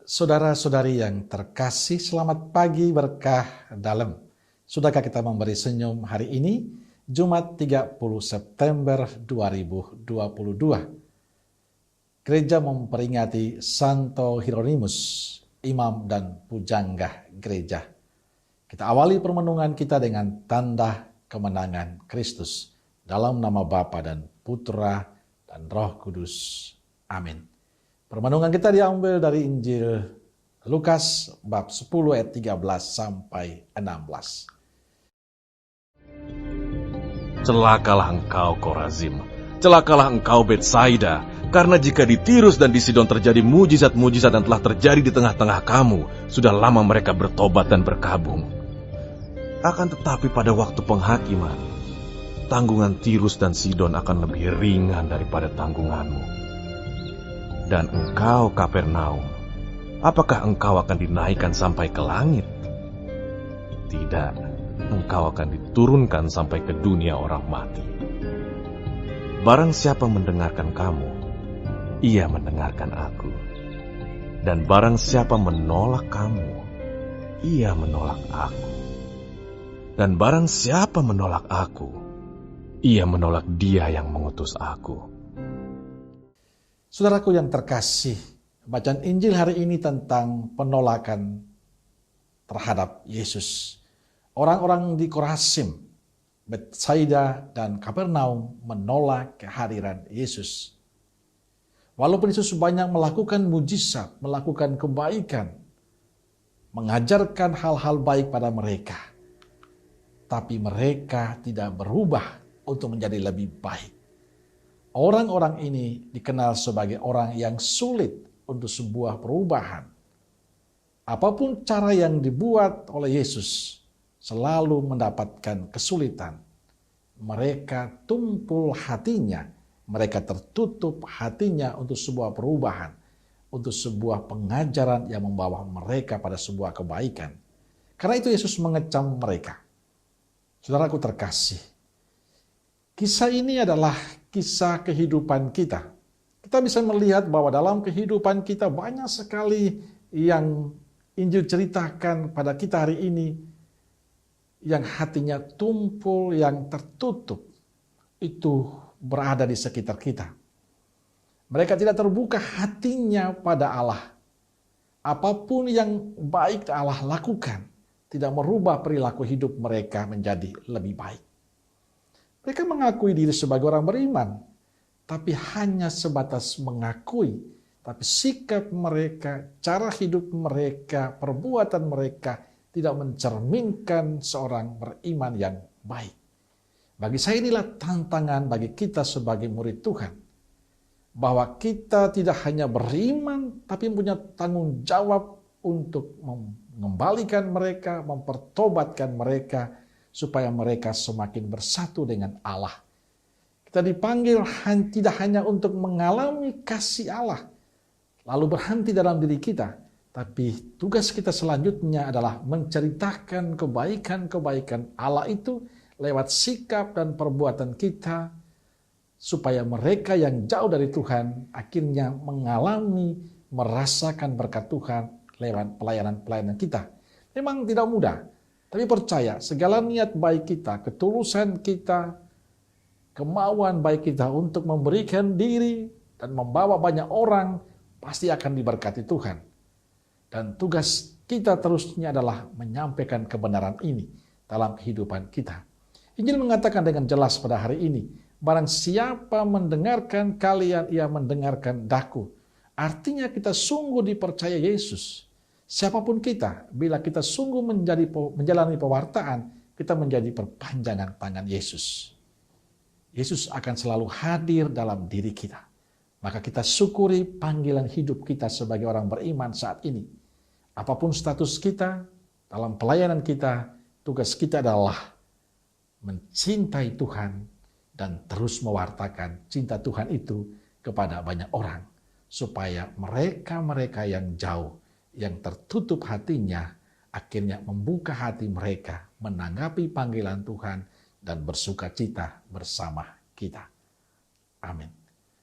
Saudara-saudari yang terkasih, selamat pagi berkah dalam. Sudahkah kita memberi senyum hari ini, Jumat 30 September 2022? Gereja memperingati Santo Hieronymus, imam dan pujangga gereja. Kita awali permenungan kita dengan tanda kemenangan Kristus. Dalam nama Bapa dan Putra dan Roh Kudus. Amin. Permenungan kita diambil dari Injil Lukas bab 10 ayat 13 sampai 16. Celakalah engkau Korazim, celakalah engkau Betsaida, karena jika di Tirus dan di Sidon terjadi mujizat-mujizat yang telah terjadi di tengah-tengah kamu, sudah lama mereka bertobat dan berkabung. Akan tetapi pada waktu penghakiman, tanggungan Tirus dan Sidon akan lebih ringan daripada tanggunganmu. Dan engkau, Kapernaum, apakah engkau akan dinaikkan sampai ke langit? Tidak, engkau akan diturunkan sampai ke dunia orang mati. Barang siapa mendengarkan kamu, ia mendengarkan aku. Dan barang siapa menolak kamu, ia menolak aku. Dan barang siapa menolak aku, ia menolak Dia yang mengutus aku. Saudaraku yang terkasih, bacaan Injil hari ini tentang penolakan terhadap Yesus. Orang-orang di Korazim, Betsaida, dan Kapernaum menolak kehadiran Yesus. Walaupun Yesus banyak melakukan mujizat, melakukan kebaikan, mengajarkan hal-hal baik pada mereka, tapi mereka tidak berubah untuk menjadi lebih baik. Orang-orang ini dikenal sebagai orang yang sulit untuk sebuah perubahan. Apapun cara yang dibuat oleh Yesus selalu mendapatkan kesulitan. Mereka tumpul hatinya, mereka tertutup hatinya untuk sebuah perubahan, untuk sebuah pengajaran yang membawa mereka pada sebuah kebaikan. Karena itu Yesus mengecam mereka. Saudaraku terkasih, kisah ini adalah kisah kehidupan kita. Kita bisa melihat bahwa dalam kehidupan kita banyak sekali yang Injil ceritakan pada kita hari ini, yang hatinya tumpul, yang tertutup, itu berada di sekitar kita. Mereka tidak terbuka hatinya pada Allah. Apapun yang baik Allah lakukan, tidak merubah perilaku hidup mereka menjadi lebih baik. Mereka mengakui diri sebagai orang beriman, tapi hanya sebatas mengakui, tapi sikap mereka, cara hidup mereka, perbuatan mereka tidak mencerminkan seorang beriman yang baik. Bagi saya inilah tantangan bagi kita sebagai murid Tuhan, bahwa kita tidak hanya beriman, tapi punya tanggung jawab untuk mengembalikan mereka, mempertobatkan mereka, supaya mereka semakin bersatu dengan Allah. Kita dipanggil tidak hanya untuk mengalami kasih Allah, lalu berhenti dalam diri kita, tapi tugas kita selanjutnya adalah menceritakan kebaikan-kebaikan Allah itu lewat sikap dan perbuatan kita, supaya mereka yang jauh dari Tuhan akhirnya mengalami, merasakan berkat Tuhan lewat pelayanan-pelayanan kita. Memang tidak mudah, tapi percaya segala niat baik kita, ketulusan kita, kemauan baik kita untuk memberikan diri dan membawa banyak orang pasti akan diberkati Tuhan. Dan tugas kita terusnya adalah menyampaikan kebenaran ini dalam kehidupan kita. Injil mengatakan dengan jelas pada hari ini, barang siapa mendengarkan kalian, ia mendengarkan daku. Artinya kita sungguh dipercaya Yesus. Siapapun kita, bila kita sungguh menjalani pewartaan, kita menjadi perpanjangan tangan Yesus. Yesus akan selalu hadir dalam diri kita. Maka kita syukuri panggilan hidup kita sebagai orang beriman saat ini. Apapun status kita, dalam pelayanan kita, tugas kita adalah mencintai Tuhan dan terus mewartakan cinta Tuhan itu kepada banyak orang. Supaya mereka-mereka yang jauh, yang tertutup hatinya, akhirnya membuka hati mereka, menanggapi panggilan Tuhan, dan bersuka cita bersama kita. Amin.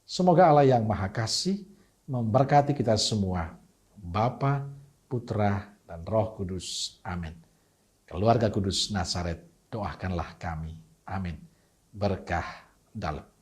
Semoga Allah yang Maha Kasih memberkati kita semua, Bapa, Putra, dan Roh Kudus. Amin. Keluarga Kudus Nazaret, doakanlah kami. Amin. Berkah dalam.